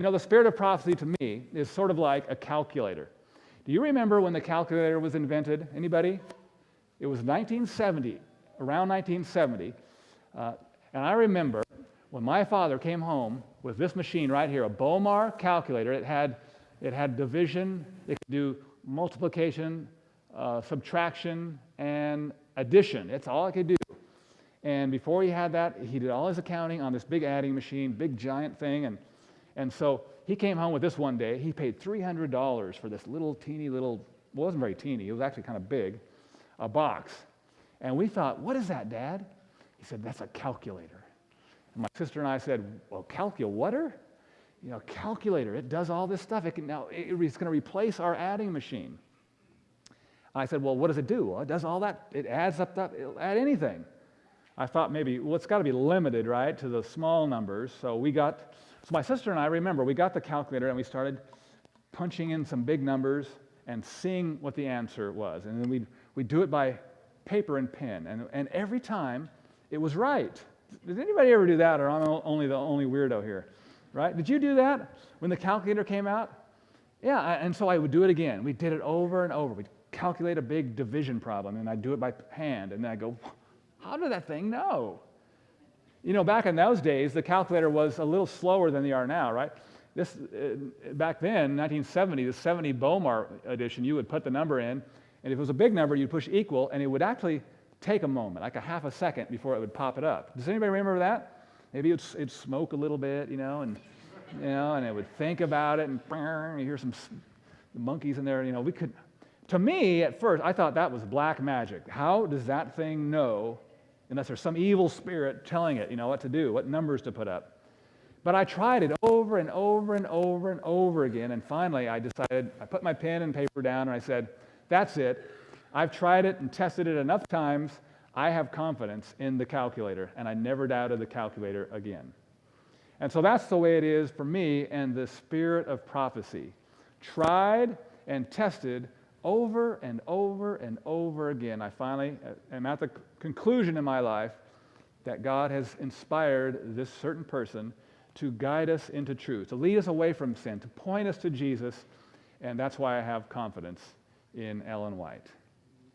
You know, the spirit of prophecy to me is sort of like a calculator. Do you remember when the calculator was invented? Anybody? It was 1970, around 1970. And I remember when my father came home with this machine right here, a Bomar calculator. It had division, it could do multiplication, subtraction, and addition. That's all it could do. And before he had that, he did all his accounting on this big adding machine, big giant thing. And so he came home with this one day. He paid $300 for this little teeny little, well, it wasn't very teeny, it was actually kind of big, a box. And we thought, what is that, Dad? He said, that's a calculator. And my sister and I said, well, calculator? You know, calculator, it does all this stuff. It's going to replace our adding machine. And I said, well, what does it do? Well, it does all that. It adds up, it'll add anything. I thought maybe, well, it's got to be limited, right, to the small numbers. So my sister and I, remember, we got the calculator and we started punching in some big numbers and seeing what the answer was. And then we'd do it by paper and pen. And every time it was right. Did anybody ever do that, or I'm the only weirdo here? Right? Did you do that when the calculator came out? Yeah, and so I would do it again. We did it over and over. We'd calculate a big division problem, and I'd do it by hand. And then I'd go, how did that thing know? You know, back in those days, the calculator was a little slower than they are now, right? This back then, 1970, the 70 Bomar edition, you would put the number in, and if it was a big number, you'd push equal, and it would actually take a moment, like a half a second before it would pop it up. Does anybody remember that? Maybe it'd smoke a little bit, and it would think about it, and you hear some monkeys in there. To me, at first, I thought that was black magic. How does that thing know, unless there's some evil spirit telling it, what to do, what numbers to put up? But I tried it over and over and over and over again, and finally I decided, I put my pen and paper down, and I said, that's it. I've tried it and tested it enough times. I have confidence in the calculator, and I never doubted the calculator again. And so that's the way it is for me and the spirit of prophecy. Tried and tested over and over and over again. I finally am at the conclusion in my life that God has inspired this certain person to guide us into truth, to lead us away from sin, to point us to Jesus, and that's why I have confidence in Ellen White.